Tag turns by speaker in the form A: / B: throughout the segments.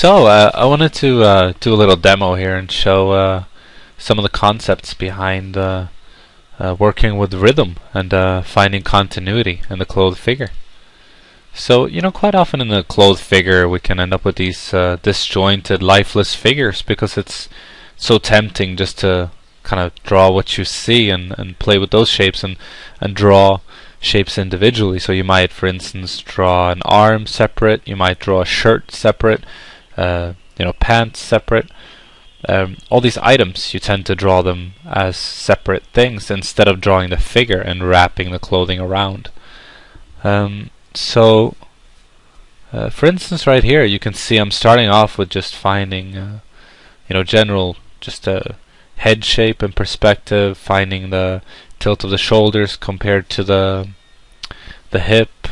A: I wanted to do a little demo here and show some of the concepts behind working with rhythm and finding continuity in the clothed figure. So, quite often in the clothed figure we can end up with these disjointed, lifeless figures because it's so tempting just to kind of draw what you see and play with those shapes and draw shapes individually. So you might, for instance, draw an arm separate, you might draw a shirt separate, pants separate. All these items, you tend to draw them as separate things instead of drawing the figure and wrapping the clothing around. For instance, right here, you can see I'm starting off with just finding, general, just a head shape and perspective, finding the tilt of the shoulders compared to the hip,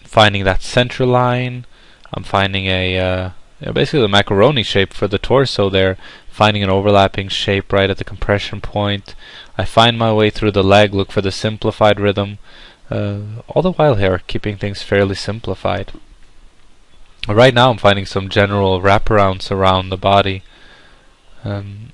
A: finding that center line. I'm finding basically the macaroni shape for the torso there, finding an overlapping shape right at the compression point. I find my way through the leg, look for the simplified rhythm, all the while here keeping things fairly simplified. Right now I'm finding some general wraparounds around the body, and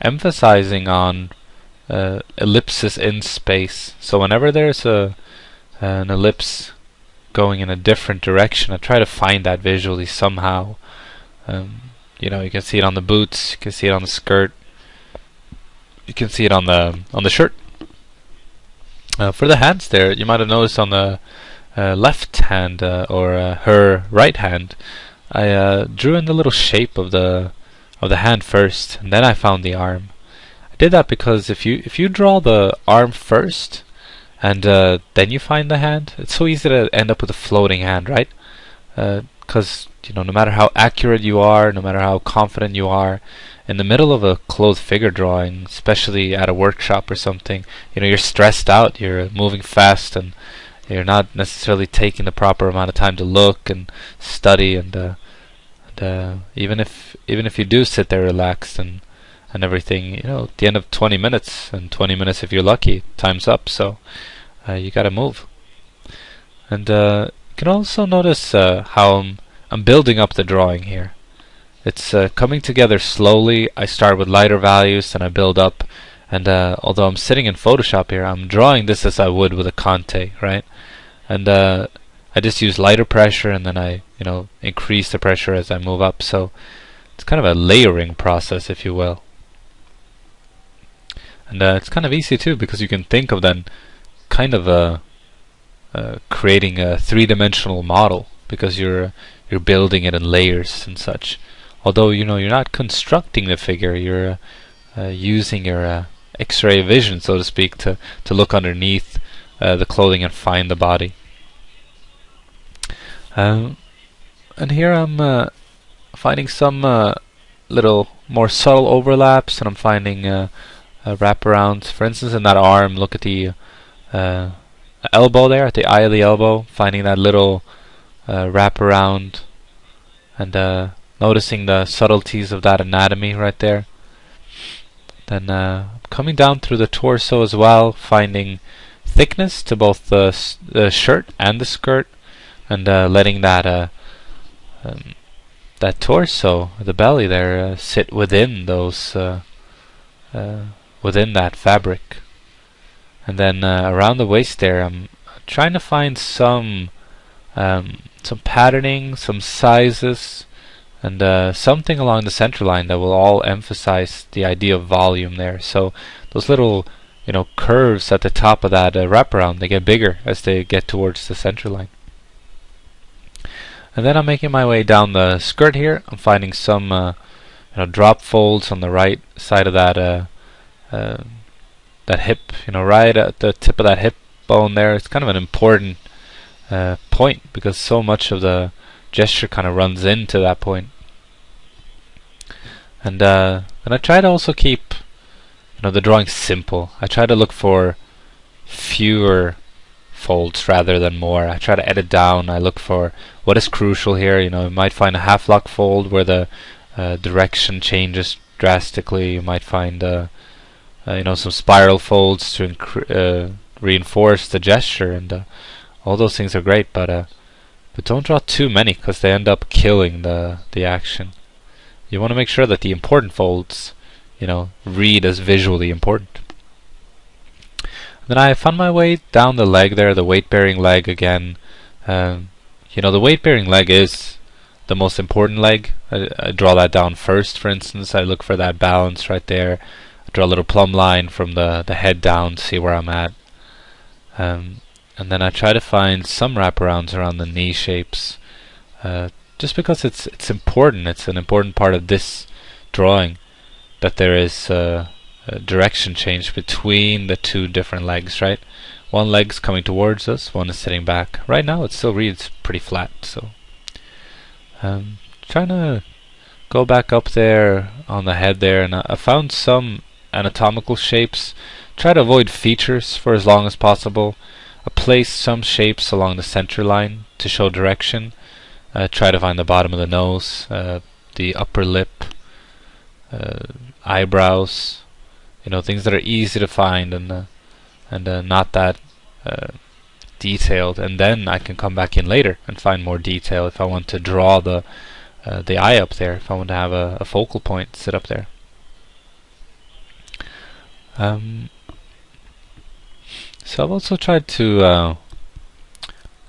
A: emphasizing on ellipses in space. So whenever there's an ellipse going in a different direction, I try to find that visually somehow. You can see it on the boots, you can see it on the skirt, you can see it on the shirt. For the hands there, you might have noticed on the left hand or her right hand, I drew in the little shape of the hand first, and then I found the arm. I did that because if you draw the arm first and then you find the hand, it's so easy to end up with a floating hand, right? Because no matter how accurate you are, no matter how confident you are, in the middle of a clothed figure drawing, especially at a workshop or something, you're stressed out, you're moving fast, and you're not necessarily taking the proper amount of time to look and study, and even if you do sit there relaxed and everything, at the end of 20 minutes, and 20 minutes if you're lucky, time's up. So you gotta move. And you can also notice how I'm building up the drawing here. It's coming together slowly. I start with lighter values and I build up, and although I'm sitting in Photoshop here, I'm drawing this as I would with a Conte, right? And I just use lighter pressure, and then I increase the pressure as I move up. So it's kind of a layering process, if you will. And it's kind of easy too, because you can think of then kind of creating a three-dimensional model, because you're building it in layers and such. Although you're not constructing the figure, you're using your X-ray vision, so to speak, to look underneath the clothing and find the body. And here I'm finding some little more subtle overlaps, and I'm finding wraparounds. For instance, in that arm, look at the elbow there, at the eye of the elbow, finding that little wraparound, and noticing the subtleties of that anatomy right there. Then coming down through the torso as well, finding thickness to both the shirt and the skirt, and letting that torso, the belly there, sit within those within that fabric. And then around the waist there, I'm trying to find some patterning, some sizes, and something along the center line that will all emphasize the idea of volume there. So those little curves at the top of that wraparound, they get bigger as they get towards the center line. And then I'm making my way down the skirt here. I'm finding some drop folds on the right side of that hip, right at the tip of that hip bone there. It's kind of an important point, because so much of the gesture kind of runs into that point. And I try to also keep the drawing simple. I try to look for fewer folds rather than more. I try to edit down. I look for what is crucial here. You might find a half lock fold where the direction changes drastically. You might find some spiral folds to reinforce the gesture, and all those things are great. But But don't draw too many, because they end up killing the action. You want to make sure that the important folds, read as visually important. Then I found my way down the leg there, the weight-bearing leg again. The weight-bearing leg is the most important leg. I draw that down first, for instance. I look for that balance right there. I draw a little plumb line from the head down to see where I'm at. And then I try to find some wraparounds around the knee shapes, just because it's important. It's an important part of this drawing that there is a direction change between the two different legs, right? One leg's coming towards us, one is sitting back. Right now it still reads pretty flat, so trying to go back up there on the head there, and I found some anatomical shapes. Try to avoid features for as long as possible. I place some shapes along the center line to show direction. Try to find the bottom of the nose, the upper lip, eyebrows, things that are easy to find and not that detailed. And then I can come back in later and find more detail if I want to draw the eye up there, if I want to have a focal point sit up there. So I've also tried to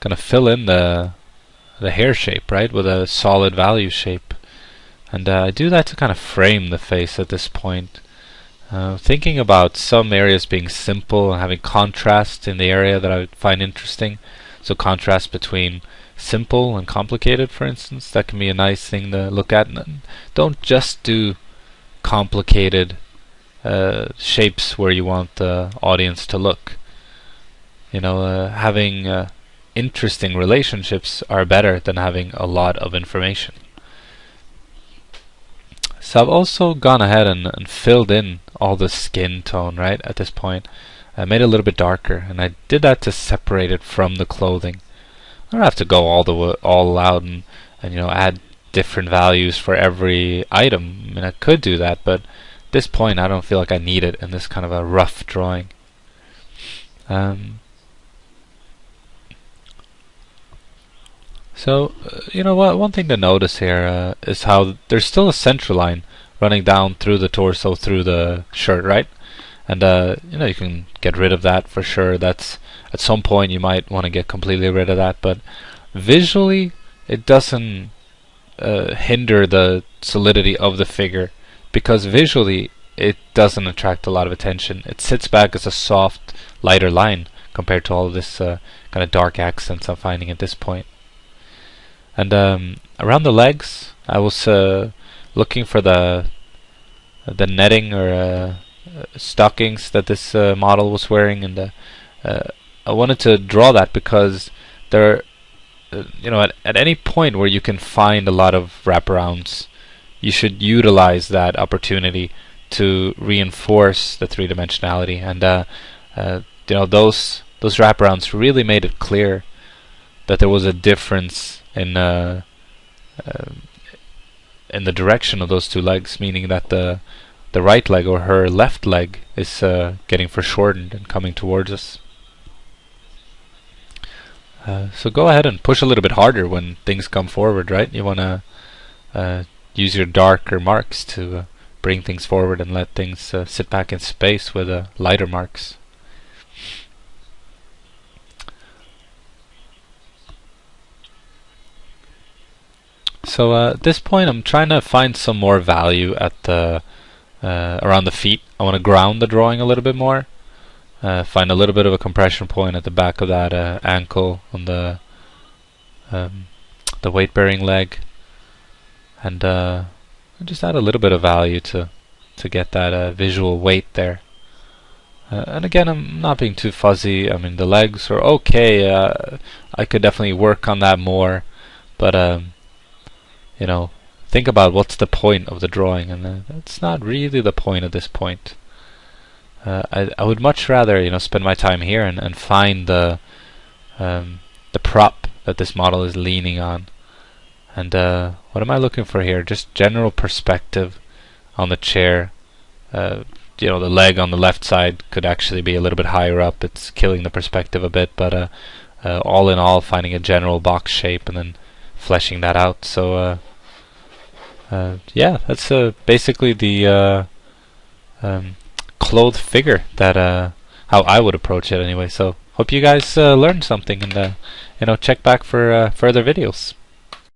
A: kind of fill in the hair shape, right, with a solid value shape, and I do that to kind of frame the face at this point. Thinking about some areas being simple and having contrast in the area that I find interesting. So contrast between simple and complicated, for instance, that can be a nice thing to look at. And don't just do complicated shapes where you want the audience to look. Having interesting relationships are better than having a lot of information. So I've also gone ahead and filled in all the skin tone, right, at this point. I made it a little bit darker, and I did that to separate it from the clothing. I don't have to go all out and add different values for every item. I mean, I could do that, but at this point I don't feel like I need it in this kind of a rough drawing. So, one thing to notice here is how there's still a center line running down through the torso, through the shirt, right? And, you can get rid of that for sure. That's, at some point you might want to get completely rid of that, but visually it doesn't hinder the solidity of the figure, because visually it doesn't attract a lot of attention. It sits back as a soft, lighter line compared to all of this kind of dark accents I'm finding at this point. And around the legs, I was looking for the netting or stockings that this model was wearing, and I wanted to draw that because there, at any point where you can find a lot of wraparounds, you should utilize that opportunity to reinforce the three-dimensionality. And those wraparounds really made it clear that there was a difference in the direction of those two legs, meaning that the right leg or her left leg is getting foreshortened and coming towards us. So go ahead and push a little bit harder when things come forward, right? You want to use your darker marks to bring things forward and let things sit back in space with lighter marks. So at this point I'm trying to find some more value at the around the feet. I want to ground the drawing a little bit more. Find a little bit of a compression point at the back of that ankle on the weight-bearing leg, and just add a little bit of value to get that visual weight there. And again, I'm not being too fuzzy. I mean, the legs are okay. I could definitely work on that more, but think about what's the point of the drawing, and that's not really the point at this point. I would much rather spend my time here and find the prop that this model is leaning on. And what am I looking for here? Just general perspective on the chair. The leg on the left side could actually be a little bit higher up. It's killing the perspective a bit, but all in all, finding a general box shape and then fleshing that out. So yeah, that's basically the clothed figure that how I would approach it anyway. So hope you guys learned something, and check back for further videos.